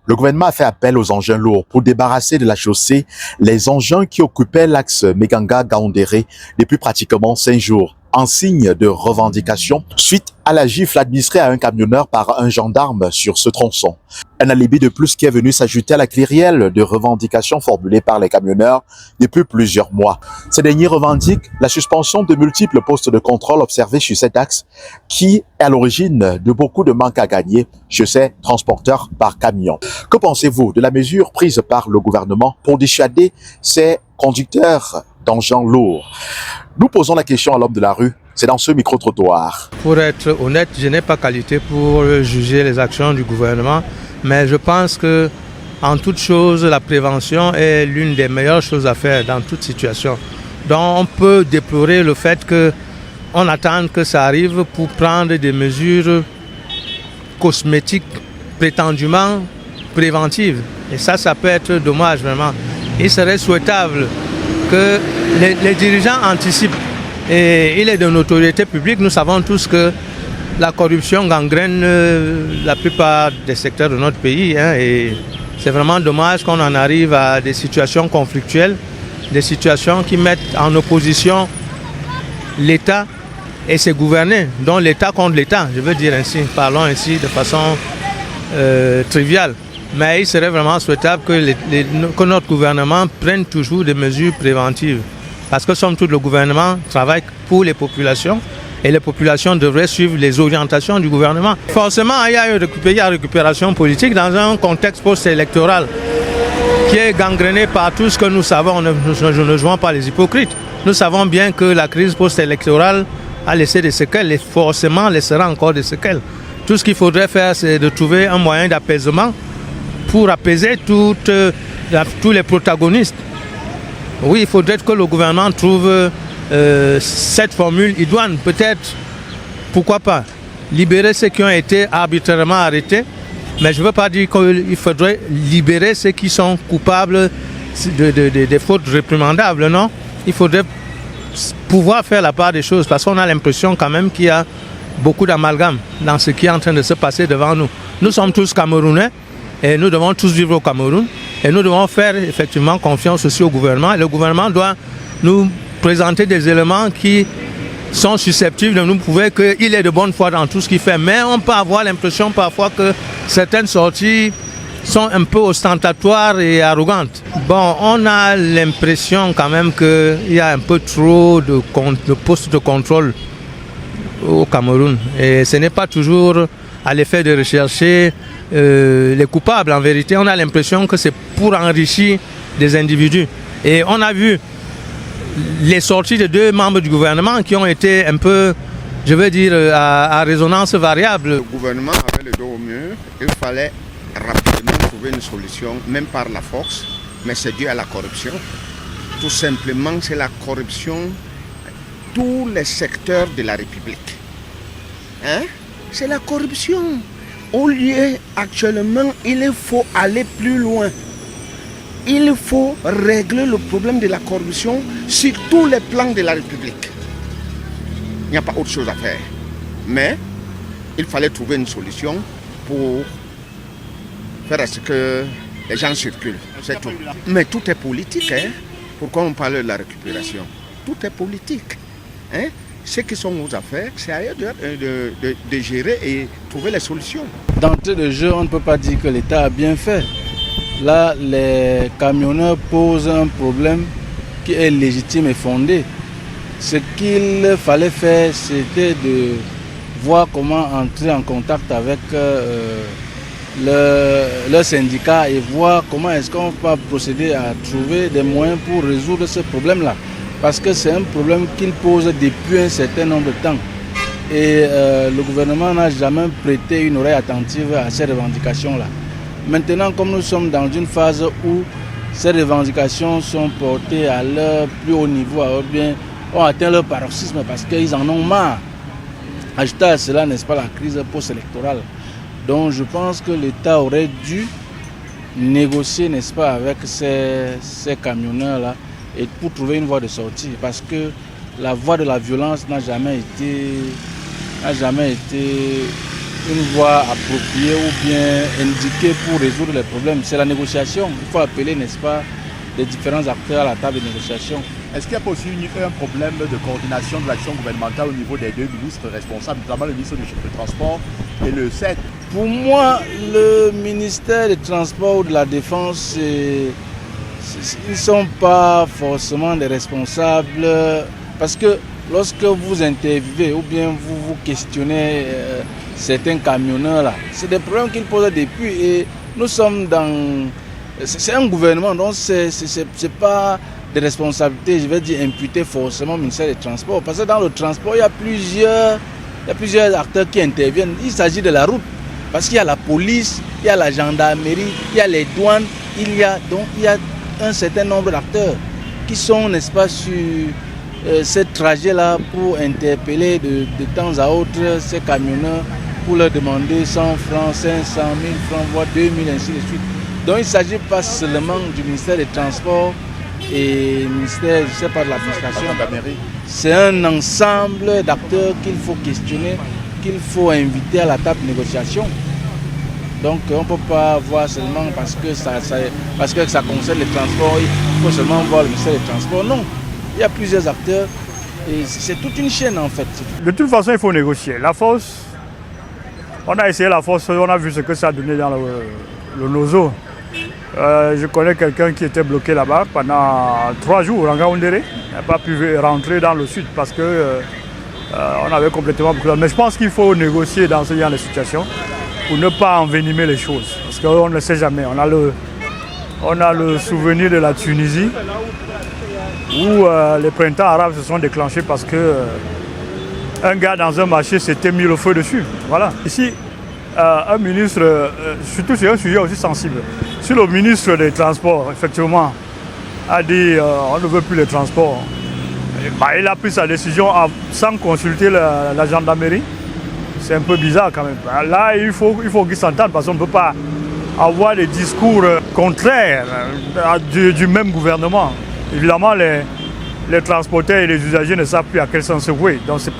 Le gouvernement a fait appel aux engins lourds pour débarrasser de la chaussée les engins qui occupaient l'axe Meganga-Gaoundéré depuis pratiquement 5 jours, en signe de revendication, suite à la gifle administrée à un camionneur par un gendarme sur ce tronçon. Un alibi de plus qui est venu s'ajouter à la kyrielle de revendications formulées par les camionneurs depuis plusieurs mois. Ces derniers revendiquent la suspension de multiples postes de contrôle observés sur cet axe qui est à l'origine de beaucoup de manques à gagner chez ces transporteurs par camion. Que pensez-vous de la mesure prise par le gouvernement pour dissuader ces conducteurs d'engins lourds? Nous posons la question à l'homme de la rue. C'est dans ce micro-trottoir. Pour être honnête, je n'ai pas qualité pour juger les actions du gouvernement, mais je pense que en toute chose, la prévention est l'une des meilleures choses à faire dans toute situation. Donc on peut déplorer le fait qu'on attende que ça arrive pour prendre des mesures cosmétiques prétendument préventives. Et ça peut être dommage vraiment. Il serait souhaitable que les dirigeants anticipent. Et il est de notoriété publique, nous savons tous que la corruption gangrène la plupart des secteurs de notre pays. Et c'est vraiment dommage qu'on en arrive à des situations conflictuelles, des situations qui mettent en opposition l'État et ses gouvernés, dont l'État contre l'État, je veux dire ainsi, parlons ainsi de façon triviale. Mais il serait vraiment souhaitable que notre gouvernement prenne toujours des mesures préventives. Parce que somme toute, le gouvernement travaille pour les populations et les populations devraient suivre les orientations du gouvernement. Forcément, il y a une récupération politique dans un contexte post-électoral qui est gangréné par tout ce que nous savons. Je ne jouons pas les hypocrites. Nous savons bien que la crise post-électorale a laissé des séquelles et forcément laissera encore des séquelles. Tout ce qu'il faudrait faire, c'est de trouver un moyen d'apaisement pour apaiser tous les protagonistes. Oui, il faudrait que le gouvernement trouve cette formule idoine. Peut-être, pourquoi pas, libérer ceux qui ont été arbitrairement arrêtés. Mais je ne veux pas dire qu'il faudrait libérer ceux qui sont coupables des fautes réprimandables, non? Il faudrait pouvoir faire la part des choses parce qu'on a l'impression quand même qu'il y a beaucoup d'amalgame dans ce qui est en train de se passer devant nous. Nous sommes tous Camerounais et nous devons tous vivre au Cameroun. Et nous devons faire effectivement confiance aussi au gouvernement. Et le gouvernement doit nous présenter des éléments qui sont susceptibles de nous prouver qu'il est de bonne foi dans tout ce qu'il fait. Mais on peut avoir l'impression parfois que certaines sorties sont un peu ostentatoires et arrogantes. Bon, on a l'impression quand même qu'il y a un peu trop de postes de contrôle au Cameroun. Et ce n'est pas toujours à l'effet de rechercher les coupables. En vérité, on a l'impression que c'est pour enrichir des individus. Et on a vu les sorties de 2 membres du gouvernement qui ont été un peu, je veux dire, à résonance variable. Le gouvernement avait le dos au mur. Il fallait rapidement trouver une solution, même par la force, mais c'est dû à la corruption. Tout simplement, c'est la corruption tous les secteurs de la République. C'est la corruption. Au lieu, actuellement, il faut aller plus loin. Il faut régler le problème de la corruption sur tous les plans de la République. Il n'y a pas autre chose à faire. Mais il fallait trouver une solution pour faire à ce que les gens circulent. C'est tout. Mais tout est politique. Pourquoi on parle de la récupération? Tout est politique. Ceux qui sont aux affaires, c'est à eux de gérer et trouver les solutions. D'entrée de jeu, on ne peut pas dire que l'État a bien fait. Là, les camionneurs posent un problème qui est légitime et fondé. Ce qu'il fallait faire, c'était de voir comment entrer en contact avec le syndicat et voir comment est-ce qu'on va procéder à trouver des moyens pour résoudre ce problème-là. Parce que c'est un problème qu'il pose depuis un certain nombre de temps. Et le gouvernement n'a jamais prêté une oreille attentive à ces revendications-là. Maintenant, comme nous sommes dans une phase où ces revendications sont portées à leur plus haut niveau, ou bien ont atteint leur paroxysme parce qu'ils en ont marre. Ajouter à cela, n'est-ce pas, la crise post-électorale. Donc je pense que l'État aurait dû négocier, n'est-ce pas, avec ces camionneurs-là et pour trouver une voie de sortie. Parce que la voie de la violence n'a jamais été une voie appropriée ou bien indiquée pour résoudre les problèmes. C'est la négociation. Il faut appeler, n'est-ce pas, les différents acteurs à la table de négociation. Est-ce qu'il y a pas aussi un problème de coordination de l'action gouvernementale au niveau des deux ministres responsables, notamment le ministre du Transport et le SED? Pour moi, le ministère des Transports ou de la Défense, ils ne sont pas forcément des responsables parce que lorsque vous interviewez ou bien vous questionnez certains camionneurs là, c'est des problèmes qu'ils posent depuis et nous sommes dans... C'est un gouvernement, donc c'est pas des responsabilités, je vais dire, imputées forcément au ministère des Transports. Parce que dans le transport, il y a plusieurs acteurs qui interviennent. Il s'agit de la route. Parce qu'il y a la police, il y a la gendarmerie, il y a les douanes, il y a un certain nombre d'acteurs qui sont, n'est-ce pas, sur ce trajet-là pour interpeller de temps à autre ces camionneurs pour leur demander 100 francs, 500 000 francs, voire 2000, ainsi de suite. Donc il ne s'agit pas seulement du ministère des Transports et du ministère, je sais pas, de l'administration. C'est un ensemble d'acteurs qu'il faut questionner, qu'il faut inviter à la table de négociation. Donc on ne peut pas voir seulement parce que ça concerne les transports, il faut seulement voir le ministère des Transports. Non, il y a plusieurs acteurs et c'est toute une chaîne en fait. De toute façon, il faut négocier. La force, on a essayé la force, on a vu ce que ça a donné dans le Nozo. Je connais quelqu'un qui était bloqué là-bas pendant 3 jours en Gaoundéré. Il n'a pas pu rentrer dans le sud parce que on avait complètement bloqué. Mais je pense qu'il faut négocier dans ce genre de situation pour ne pas envenimer les choses. Parce qu'on ne sait jamais. On a le souvenir de la Tunisie où les printemps arabes se sont déclenchés parce que un gars dans un marché s'était mis le feu dessus. Voilà. Ici, un ministre, surtout sur un sujet aussi sensible, si le ministre des Transports, effectivement, a dit on ne veut plus les transports, il a pris sa décision sans consulter la gendarmerie, c'est un peu bizarre quand même. Là, il faut qu'ils s'entendent parce qu'on ne peut pas avoir des discours contraires du même gouvernement. Évidemment, les transporteurs et les usagers ne savent plus à quel sens se vouer. Donc c'est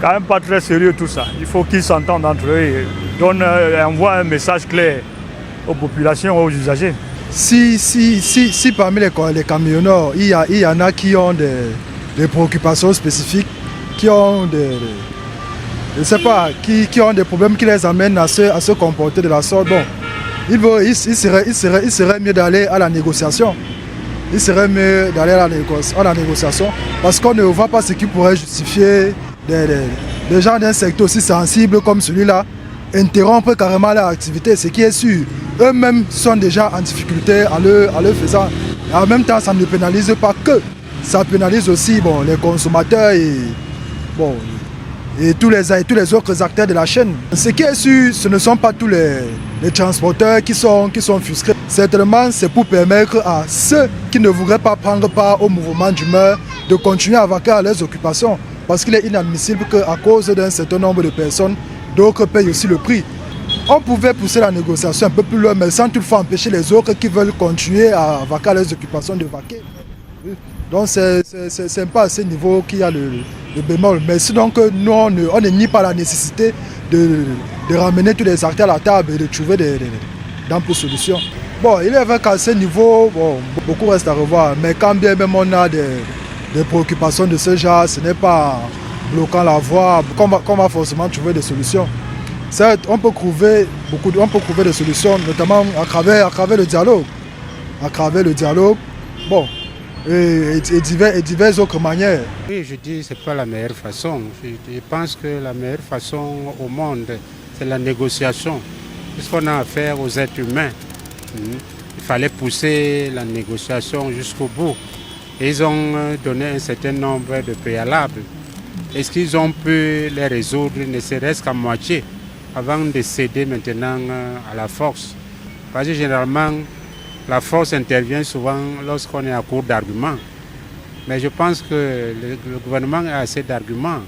quand même pas très sérieux tout ça. Il faut qu'ils s'entendent entre eux et envoient un message clair aux populations, aux usagers. Si parmi les camionneurs, il y en a qui ont des préoccupations spécifiques, qui ont je sais pas, qui ont des problèmes qui les amènent à se comporter de la sorte, bon, il serait mieux d'aller à la négociation. Il serait mieux d'aller à la négociation parce qu'on ne voit pas ce qui pourrait justifier des gens d'un secteur aussi sensible comme celui-là interrompre carrément leur activité, ce qui est sûr. Eux-mêmes sont déjà en difficulté en le faisant. Et en même temps, ça ne pénalise pas que. Ça pénalise aussi les consommateurs et tous les autres acteurs de la chaîne. Ce qui est sûr, ce ne sont pas tous les transporteurs qui sont frustrés. Certainement, c'est pour permettre à ceux qui ne voudraient pas prendre part au mouvement d'humeur de continuer à vaquer à leurs occupations. Parce qu'il est inadmissible qu'à cause d'un certain nombre de personnes, d'autres payent aussi le prix. On pouvait pousser la négociation un peu plus loin, mais sans toutefois empêcher les autres qui veulent continuer à vaquer à leurs occupations de vaquer. Donc c'est pas à ce niveau qu'il y a le bémol. Mais sinon que nous, on ne nie pas la nécessité de ramener tous les acteurs à la table et de trouver d'amples solutions. Bon, il est vrai qu'à ce niveau, beaucoup reste à revoir. Mais quand bien même on a des préoccupations de ce genre, ce n'est pas bloquant la voie qu'on va forcément trouver des solutions. Certes, on peut trouver des solutions, notamment à travers le dialogue. À travers le dialogue, et diverses autres manières. Oui, je dis que ce n'est pas la meilleure façon. Je pense que la meilleure façon au monde, c'est la négociation. Puisqu'on a affaire aux êtres humains, il fallait pousser la négociation jusqu'au bout. Et ils ont donné un certain nombre de préalables. Est-ce qu'ils ont pu les résoudre, ne serait-ce qu'à moitié, avant de céder maintenant à la force? Parce que généralement, la force intervient souvent lorsqu'on est à court d'arguments. Mais je pense que le gouvernement a assez d'arguments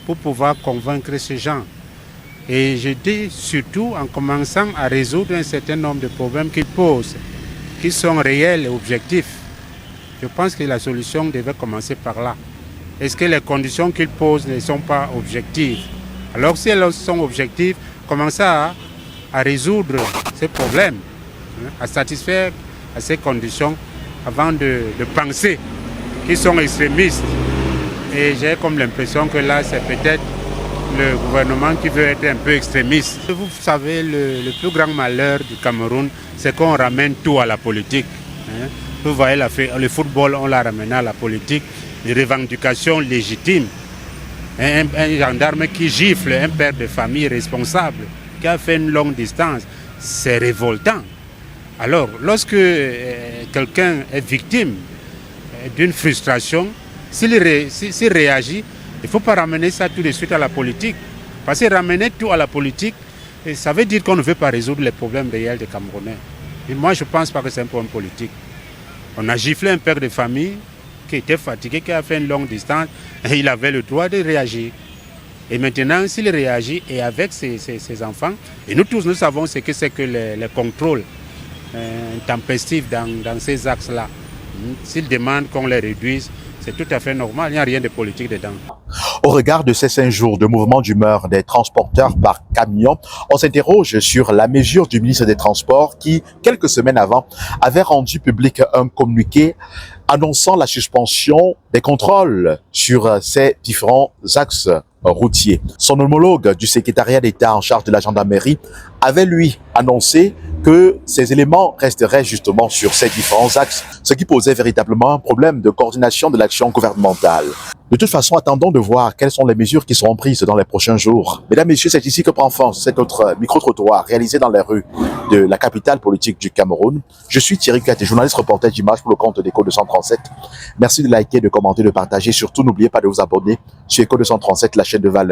pour pouvoir convaincre ces gens. Et je dis surtout en commençant à résoudre un certain nombre de problèmes qu'ils posent, qui sont réels et objectifs. Je pense que la solution devait commencer par là. Est-ce que les conditions qu'ils posent ne sont pas objectives? Alors si elles sont objectives, commencez à résoudre ces problèmes, à satisfaire à ces conditions avant de penser qu'ils sont extrémistes. Et j'ai comme l'impression que là, c'est peut-être le gouvernement qui veut être un peu extrémiste. Vous savez, le plus grand malheur du Cameroun, c'est qu'on ramène tout à la politique. Vous voyez, le football, on l'a ramené à la politique. Les revendications légitimes. Un gendarme qui gifle un père de famille responsable, qui a fait une longue distance, c'est révoltant. Alors, lorsque quelqu'un est victime d'une frustration, s'il réagit, il ne faut pas ramener ça tout de suite à la politique. Parce que ramener tout à la politique, ça veut dire qu'on ne veut pas résoudre les problèmes réels des Camerounais. Et moi, je ne pense pas que c'est un problème politique. On a giflé un père de famille qui était fatigué, qui a fait une longue distance, et il avait le droit de réagir. Et maintenant, s'il réagit et avec ses enfants, et nous tous, nous savons ce que c'est que les contrôles intempestifs dans ces axes-là. S'ils demandent qu'on les réduise, c'est tout à fait normal, il n'y a rien de politique dedans. Au regard de ces 5 jours de mouvement d'humeur des transporteurs par camion, on s'interroge sur la mesure du ministre des Transports qui, quelques semaines avant, avait rendu public un communiqué annonçant la suspension des contrôles sur ces différents axes routiers. Son homologue du secrétariat d'État en charge de la gendarmerie avait lui annoncé que ces éléments resteraient justement sur ces différents axes, ce qui posait véritablement un problème de coordination de l'action gouvernementale. De toute façon, attendons de voir quelles sont les mesures qui seront prises dans les prochains jours. Mesdames, Messieurs, c'est ici que prend fin cet autre micro-trottoir réalisé dans les rues de la capitale politique du Cameroun. Je suis Thierry Katé, journaliste reporter d'images pour le compte d'Echo 237. Merci de liker, de commenter, de partager. Surtout, n'oubliez pas de vous abonner sur Echo 237, la chaîne de valeur.